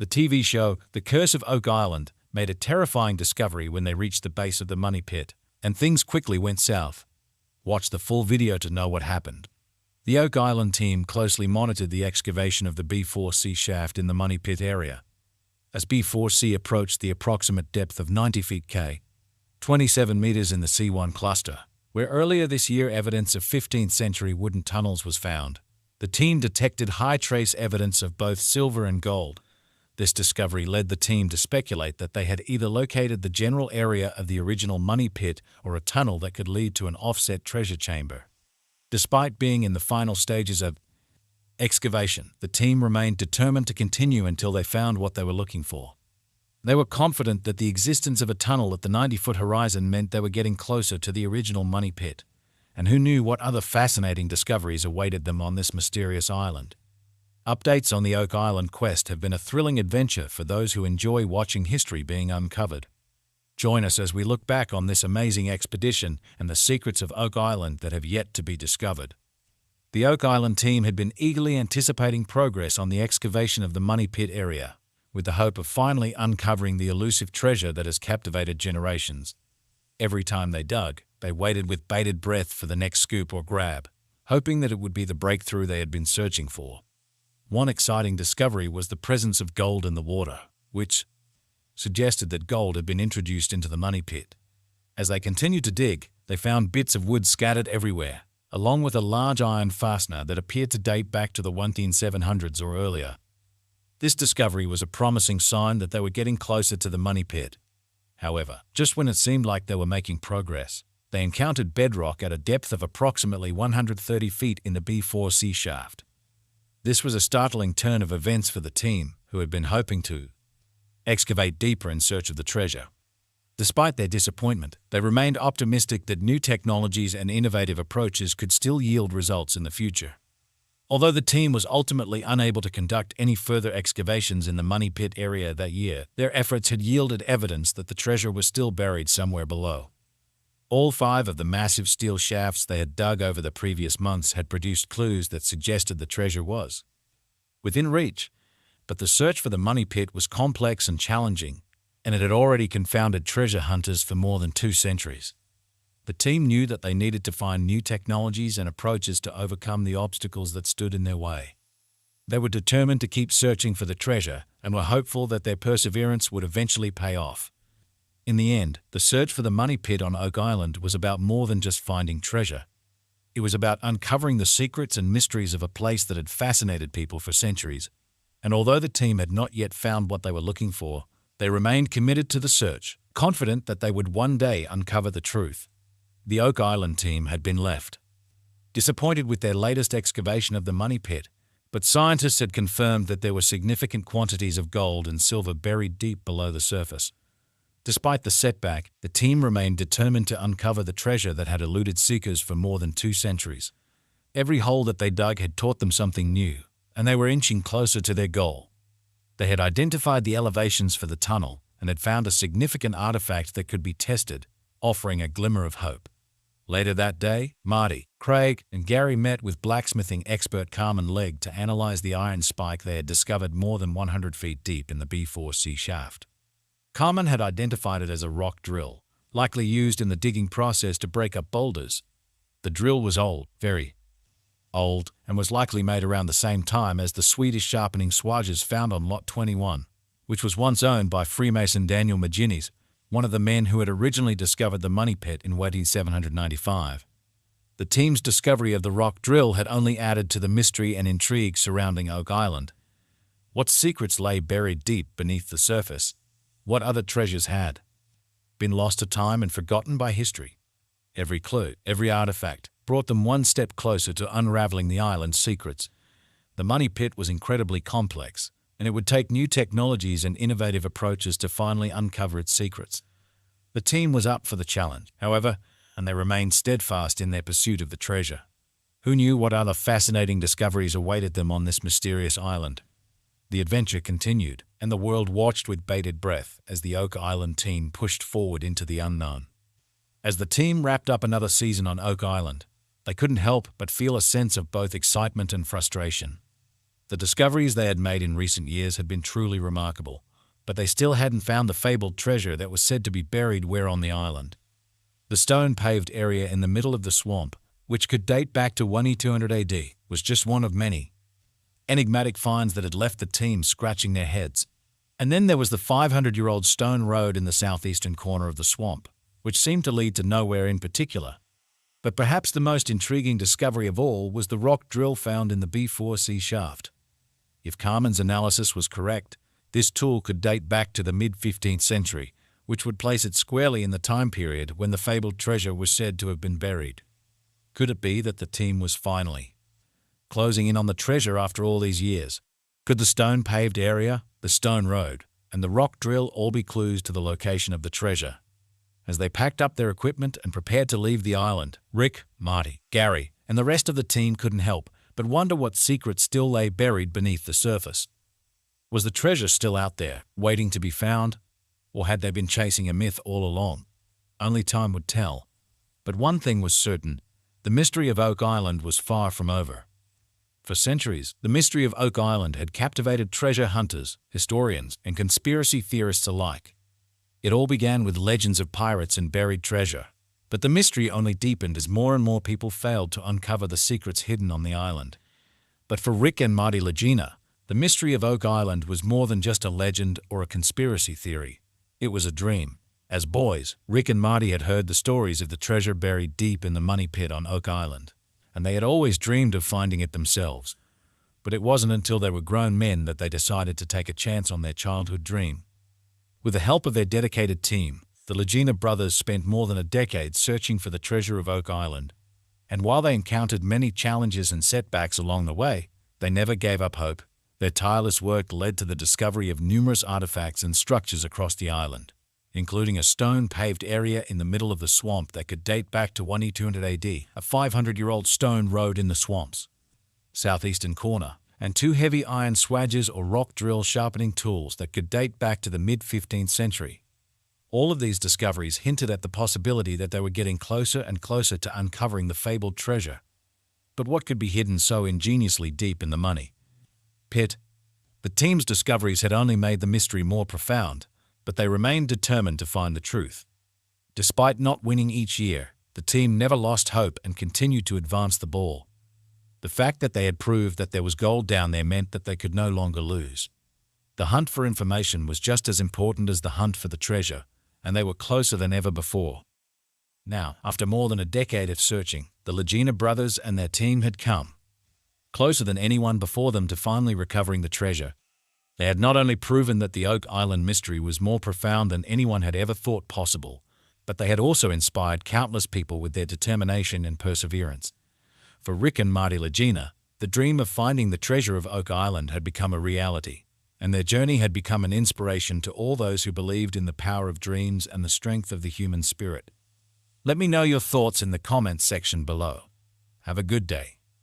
The TV show The Curse of Oak Island made a terrifying discovery when they reached the base of the money pit, and things quickly went south. Watch the full video to know what happened. The Oak Island team closely monitored the excavation of the B4C shaft in the money pit area. As B4C approached the approximate depth of 90 feet (k), 27 meters in the C1 cluster, where earlier this year evidence of 15th century wooden tunnels was found, the team detected high trace evidence of both silver and gold. This discovery led the team to speculate that they had either located the general area of the original money pit or a tunnel that could lead to an offset treasure chamber. Despite being in the final stages of excavation, the team remained determined to continue until they found what they were looking for. They were confident that the existence of a tunnel at the 90-foot horizon meant they were getting closer to the original money pit, and who knew what other fascinating discoveries awaited them on this mysterious island. Updates on the Oak Island quest have been a thrilling adventure for those who enjoy watching history being uncovered. Join us as we look back on this amazing expedition and the secrets of Oak Island that have yet to be discovered. The Oak Island team had been eagerly anticipating progress on the excavation of the money pit area, with the hope of finally uncovering the elusive treasure that has captivated generations. Every time they dug, they waited with bated breath for the next scoop or grab, hoping that it would be the breakthrough they had been searching for. One exciting discovery was the presence of gold in the water, which suggested that gold had been introduced into the money pit. As they continued to dig, they found bits of wood scattered everywhere, along with a large iron fastener that appeared to date back to the 1700s or earlier. This discovery was a promising sign that they were getting closer to the money pit. However, just when it seemed like they were making progress, they encountered bedrock at a depth of approximately 130 feet in the B4C shaft. This was a startling turn of events for the team, who had been hoping to excavate deeper in search of the treasure. Despite their disappointment, they remained optimistic that new technologies and innovative approaches could still yield results in the future. Although the team was ultimately unable to conduct any further excavations in the money pit area that year, their efforts had yielded evidence that the treasure was still buried somewhere below. All 5 of the massive steel shafts they had dug over the previous months had produced clues that suggested the treasure was within reach, but the search for the money pit was complex and challenging, and it had already confounded treasure hunters for more than 2 centuries. The team knew that they needed to find new technologies and approaches to overcome the obstacles that stood in their way. They were determined to keep searching for the treasure and were hopeful that their perseverance would eventually pay off. In the end, the search for the money pit on Oak Island was about more than just finding treasure. It was about uncovering the secrets and mysteries of a place that had fascinated people for centuries. And although the team had not yet found what they were looking for, they remained committed to the search, confident that they would one day uncover the truth. The Oak Island team had been left disappointed with their latest excavation of the money pit, but scientists had confirmed that there were significant quantities of gold and silver buried deep below the surface. Despite the setback, the team remained determined to uncover the treasure that had eluded seekers for more than 2 centuries. Every hole that they dug had taught them something new, and they were inching closer to their goal. They had identified the elevations for the tunnel and had found a significant artifact that could be tested, offering a glimmer of hope. Later that day, Marty, Craig, and Gary met with blacksmithing expert Carmen Legg to analyze the iron spike they had discovered more than 100 feet deep in the B4C shaft. Carmen had identified it as a rock drill, likely used in the digging process to break up boulders. The drill was old, very old, and was likely made around the same time as the Swedish sharpening swages found on Lot 21, which was once owned by Freemason Daniel Maginnis, one of the men who had originally discovered the money pit in Wetty 795. The team's discovery of the rock drill had only added to the mystery and intrigue surrounding Oak Island. What secrets lay buried deep beneath the surface? What other treasures had been lost to time and forgotten by history? Every clue, every artifact, brought them one step closer to unraveling the island's secrets. The money pit was incredibly complex, and it would take new technologies and innovative approaches to finally uncover its secrets. The team was up for the challenge, however, and they remained steadfast in their pursuit of the treasure. Who knew what other fascinating discoveries awaited them on this mysterious island? The adventure continued, and the world watched with bated breath as the Oak Island team pushed forward into the unknown. As the team wrapped up another season on Oak Island, they couldn't help but feel a sense of both excitement and frustration. The discoveries they had made in recent years had been truly remarkable, but they still hadn't found the fabled treasure that was said to be buried where on the island. The stone-paved area in the middle of the swamp, which could date back to 1200 AD, was just one of many enigmatic finds that had left the team scratching their heads. And then there was the 500-year-old stone road in the southeastern corner of the swamp, which seemed to lead to nowhere in particular. But perhaps the most intriguing discovery of all was the rock drill found in the B4C shaft. If Carmen's analysis was correct, this tool could date back to the mid-15th century, which would place it squarely in the time period when the fabled treasure was said to have been buried. Could it be that the team was finally closing in on the treasure after all these years? Could the stone-paved area, the stone road, and the rock drill all be clues to the location of the treasure? As they packed up their equipment and prepared to leave the island, Rick, Marty, Gary, and the rest of the team couldn't help but wonder what secrets still lay buried beneath the surface. Was the treasure still out there, waiting to be found? Or had they been chasing a myth all along? Only time would tell. But one thing was certain: the mystery of Oak Island was far from over. For centuries, the mystery of Oak Island had captivated treasure hunters, historians, and conspiracy theorists alike. It all began with legends of pirates and buried treasure, but the mystery only deepened as more and more people failed to uncover the secrets hidden on the island. But for Rick and Marty Legina, the mystery of Oak Island was more than just a legend or a conspiracy theory. It was a dream. As boys, Rick and Marty had heard the stories of the treasure buried deep in the money pit on Oak Island, and they had always dreamed of finding it themselves. But it wasn't until they were grown men that they decided to take a chance on their childhood dream. With the help of their dedicated team, the Legina brothers spent more than a decade searching for the treasure of Oak Island. And while they encountered many challenges and setbacks along the way, they never gave up hope. Their tireless work led to the discovery of numerous artifacts and structures across the island, including a stone-paved area in the middle of the swamp that could date back to 1200 AD, a 500-year-old stone road in the swamp's southeastern corner, and two heavy iron swagers or rock drill sharpening tools that could date back to the mid-15th century. All of these discoveries hinted at the possibility that they were getting closer and closer to uncovering the fabled treasure. But what could be hidden so ingeniously deep in the money pit? The team's discoveries had only made the mystery more profound, but they remained determined to find the truth. Despite not winning each year, the team never lost hope and continued to advance the ball. The fact that they had proved that there was gold down there meant that they could no longer lose. The hunt for information was just as important as the hunt for the treasure, and they were closer than ever before. Now, after more than a decade of searching, the Legina brothers and their team had come closer than anyone before them to finally recovering the treasure. They had not only proven that the Oak Island mystery was more profound than anyone had ever thought possible, but they had also inspired countless people with their determination and perseverance. For Rick and Marty Legina, the dream of finding the treasure of Oak Island had become a reality, and their journey had become an inspiration to all those who believed in the power of dreams and the strength of the human spirit. Let me know your thoughts in the comments section below. Have a good day.